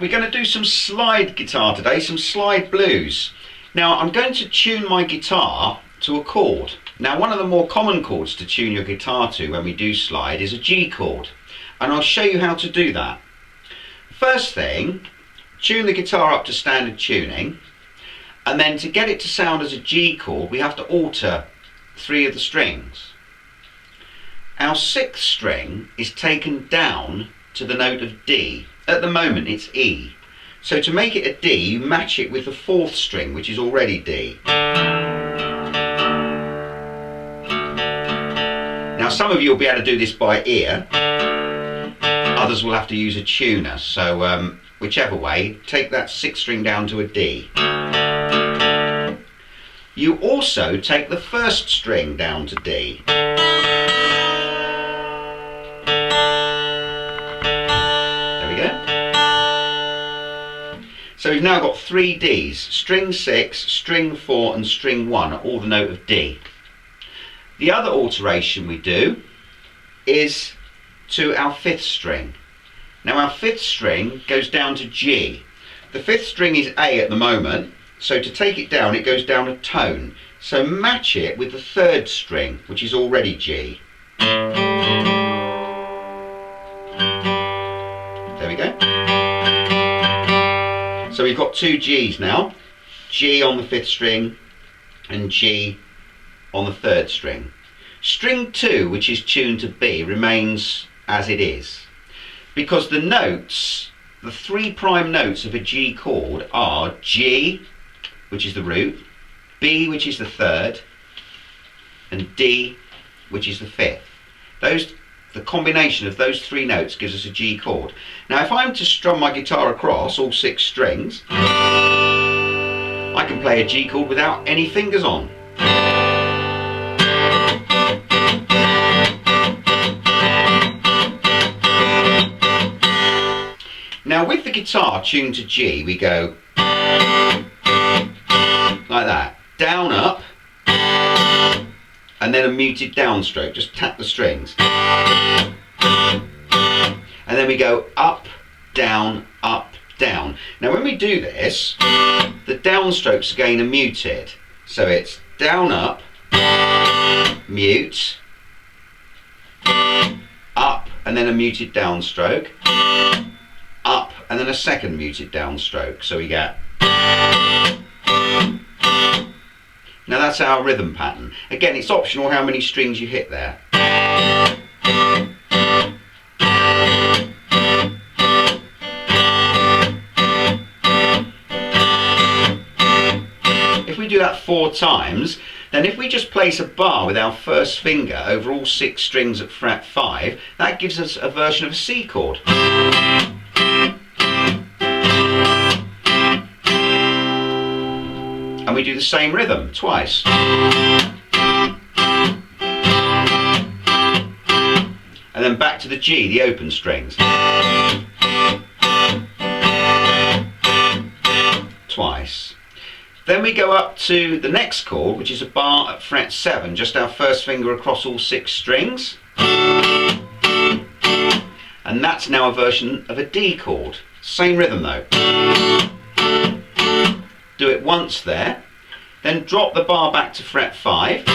Right, we're going to do some slide guitar today, some slide blues. Now I'm going to tune my guitar to a chord. Now one of the more common chords to tune your guitar to when we do slide is a G chord, and I'll show you how to do that. First thing, tune the guitar up to standard tuning, and then to get it to sound as a G chord we have to alter 3 of the strings. Our 6th string is taken down to the note of D. At the moment it's E. So to make it a D, you match it with the 4th string, which is already D. Now some of you will be able to do this by ear, others will have to use a tuner, so whichever way, take that 6th string down to a D. You also take the 1st string down to D. So we've now got 3 Ds, string 6, string 4 and string 1 are all the note of D. The other alteration we do is to our 5th string. Now our 5th string goes down to G. The 5th string is A at the moment, so to take it down it goes down a tone. So match it with the 3rd string, which is already G. There we go. So we've got 2 Gs now, G on the 5th string and G on the 3rd string. String 2, which is tuned to B, remains as it is, because the notes, the 3 prime notes of a G chord are G, which is the root, B, which is the 3rd, and D, which is the 5th. The combination of those 3 notes gives us a G chord. Now if I'm to strum my guitar across all 6 strings, I can play a G chord without any fingers on. Now with the guitar tuned to G, we go like that, down, up, and then a muted downstroke, just tap the strings. And then we go up, down, up, down. Now when we do this, the downstrokes again are muted. So it's down, up, mute, up, and then a muted downstroke, up, and then a second muted downstroke. So we get... Now that's our rhythm pattern. Again, it's optional how many strings you hit there. If we do that 4 times, then if we just place a bar with our 1st finger over all 6 strings at fret 5, that gives us a version of a C chord. And we do the same rhythm twice. And then back to the G, the open strings. Twice. Then we go up to the next chord, which is a bar at fret 7, just our 1st finger across all 6 strings. And that's now a version of a D chord. Same rhythm though. Do it once there, then drop the bar back to fret 5,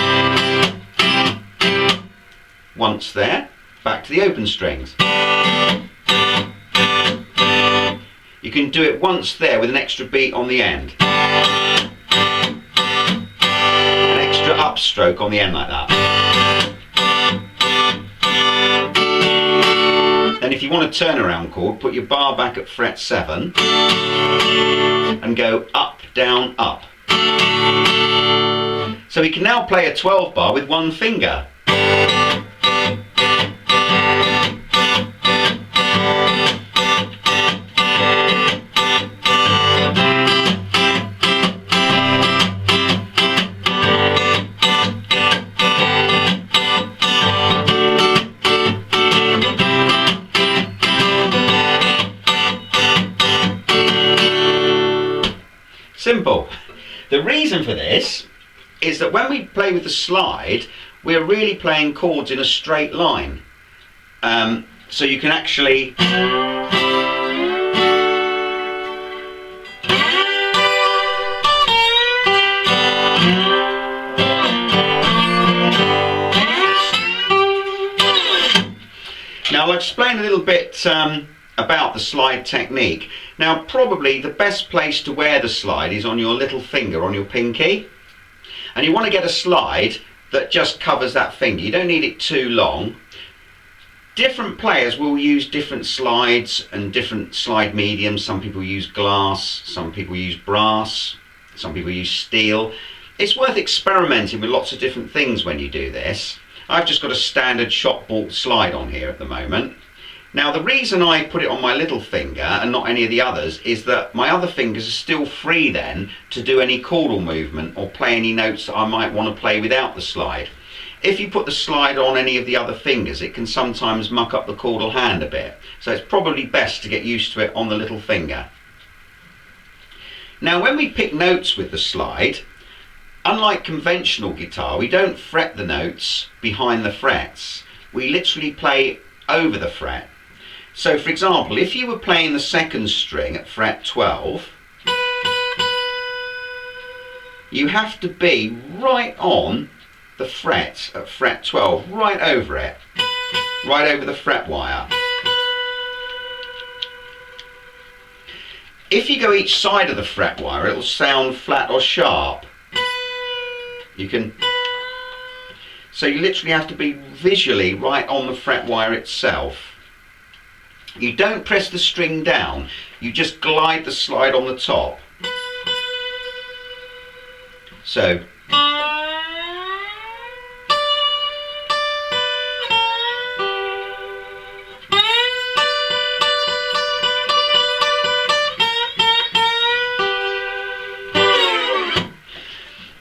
once there, back to the open strings. You can do it once there with an extra beat on the end, an extra upstroke on the end like that. Then if you want a turnaround chord, put your bar back at fret 7 and go up, down, up. So we can now play a 12 bar with 1 finger. Simple. The reason for this is that when we play with the slide, we're really playing chords in a straight line. So you can actually Now I'll explain a little bit about the slide technique. Now probably the best place to wear the slide is on your little finger, on your pinky. And you want to get a slide that just covers that finger. You don't need it too long. Different players will use different slides and different slide mediums. Some people use glass, some people use brass, some people use steel. It's worth experimenting with lots of different things when you do this. I've just got a standard shop bought slide on here at the moment. Now the reason I put it on my little finger and not any of the others is that my other fingers are still free then to do any chordal movement or play any notes that I might want to play without the slide. If you put the slide on any of the other fingers, it can sometimes muck up the chordal hand a bit. So it's probably best to get used to it on the little finger. Now when we pick notes with the slide, unlike conventional guitar, we don't fret the notes behind the frets. We literally play over the fret. So for example, if you were playing the second string at fret 12, you have to be right on the fret at fret 12, right over it, right over the fret wire. If you go each side of the fret wire, it will sound flat or sharp. So you literally have to be visually right on the fret wire itself. You don't press the string down, you just glide the slide on the top. So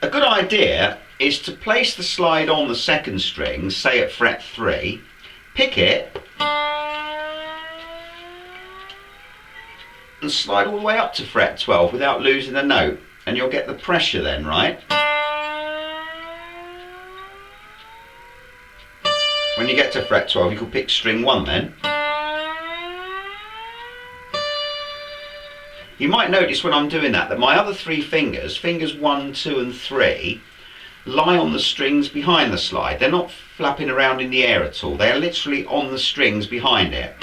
a good idea is to place the slide on the second string, say at fret 3, pick it and slide all the way up to fret 12 without losing a note, and you'll get the pressure then, right? When you get to fret 12 you can pick string 1 then. You might notice when I'm doing that my other 3 fingers, fingers 1, 2 and 3, lie on the strings behind the slide. They're not flapping around in the air at all, they're literally on the strings behind it.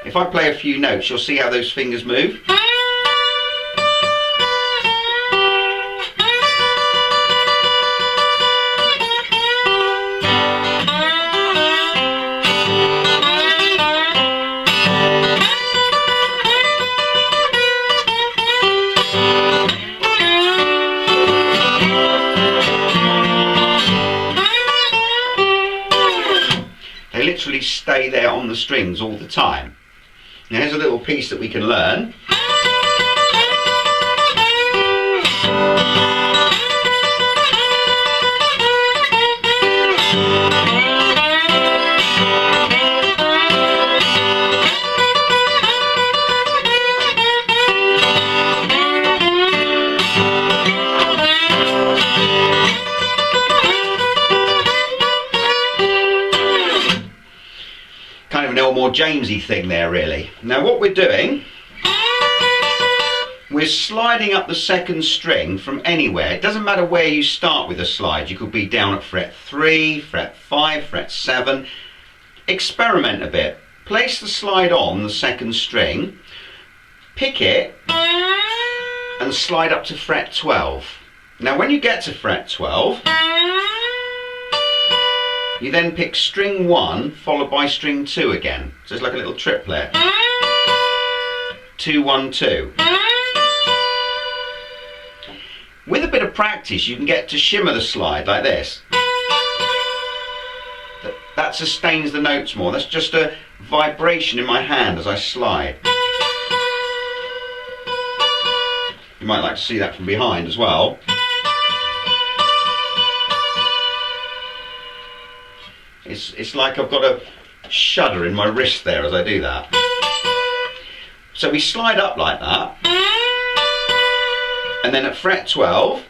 If I play a few notes, you'll see how those fingers move. They literally stay there on the strings all the time. Now here's a little piece that we can learn. Kind of an Elmore Jamesy thing there really. Now what we're doing, we're sliding up the second string from anywhere. It doesn't matter where you start with a slide. You could be down at fret 3, fret 5, fret 7. Experiment a bit. Place the slide on the second string, pick it and slide up to fret 12. Now when you get to fret 12, you then pick string 1 followed by string 2 again. So it's like a little triplet. 2, 1, 2. With a bit of practice you can get to shimmer the slide like this. That sustains the notes more. That's just a vibration in my hand as I slide. You might like to see that from behind as well. It's like I've got a shudder in my wrist there as I do that. So we slide up like that, and then at fret 12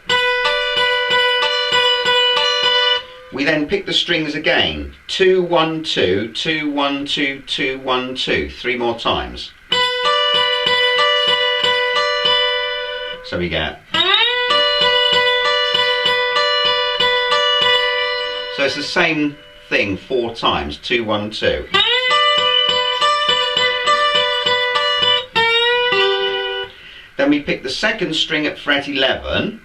we then pick the strings again. 2, 1, 2, 2, 1, 2, 2, 1, 2, 3 more times. So we get. So it's the same thing 4 times, 2, 1, 2. Then we pick the second string at fret 11,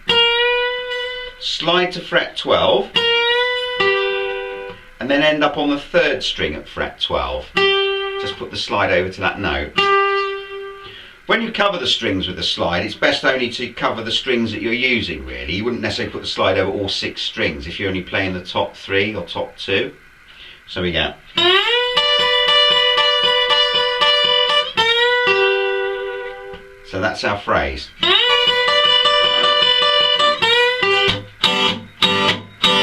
slide to fret 12, and then end up on the third string at fret 12. Just put the slide over to that note. When you cover the strings with the slide, it's best only to cover the strings that you're using, really. You wouldn't necessarily put the slide over all 6 strings if you're only playing the top 3 or top 2. So we get. So that's our phrase.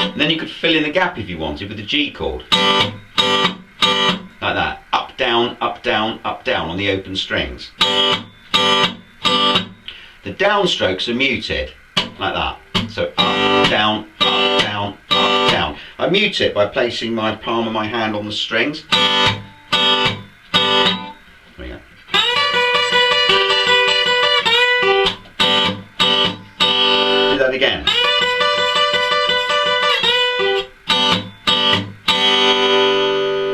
And then you could fill in the gap if you wanted with the G chord. Like that. Up, down, up, down, up, down on the open strings. The downstrokes are muted, like that. So up, down, up, down, up, down. I mute it by placing my palm of my hand on the strings. There we go. Do that again.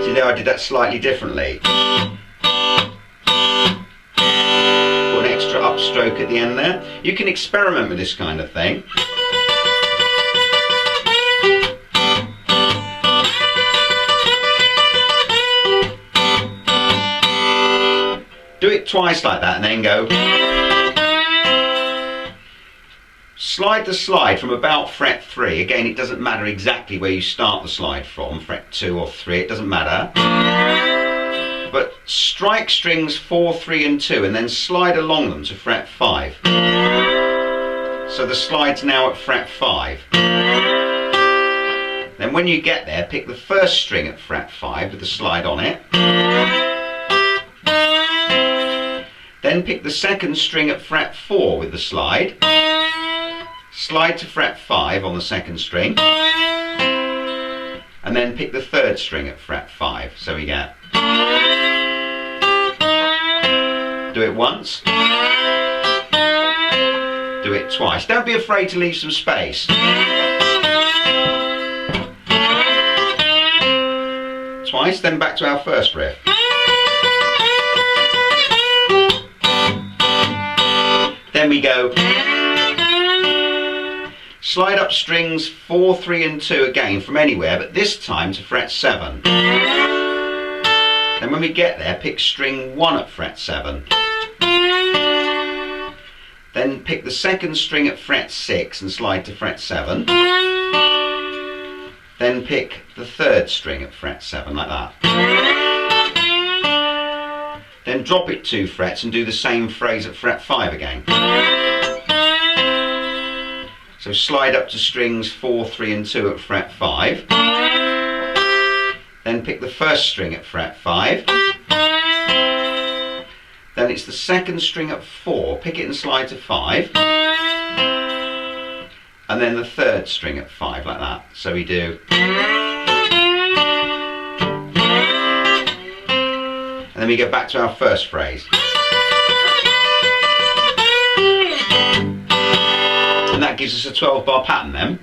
See there, I did that slightly differently. Extra upstroke at the end there. You can experiment with this kind of thing. Do it twice like that and then go. Slide the slide from about fret 3. Again, it doesn't matter exactly where you start the slide from, fret 2 or 3, it doesn't matter. But strike strings 4, 3 and 2 and then slide along them to fret 5. So the slide's now at fret 5. Then when you get there, pick the first string at fret 5 with the slide on it. Then pick the second string at fret 4 with the slide. Slide to fret 5 on the second string. And then pick the third string at fret 5. So we get. Do it once. Do it twice. Don't be afraid to leave some space. Twice, then back to our first riff. Then we go. Slide up strings 4, 3 and 2 again from anywhere, but this time to fret 7. Then when we get there, pick string 1 at fret 7. Then pick the second string at fret 6 and slide to fret 7. Then pick the third string at fret 7 like that. Then drop it 2 frets and do the same phrase at fret 5 again. So slide up to strings 4, 3 and 2 at fret 5. Then pick the first string at fret 5. Then it's the second string at 4, pick it and slide to 5. And then the third string at 5 like that. So we do. And then we go back to our first phrase. And that gives us a 12 bar pattern then.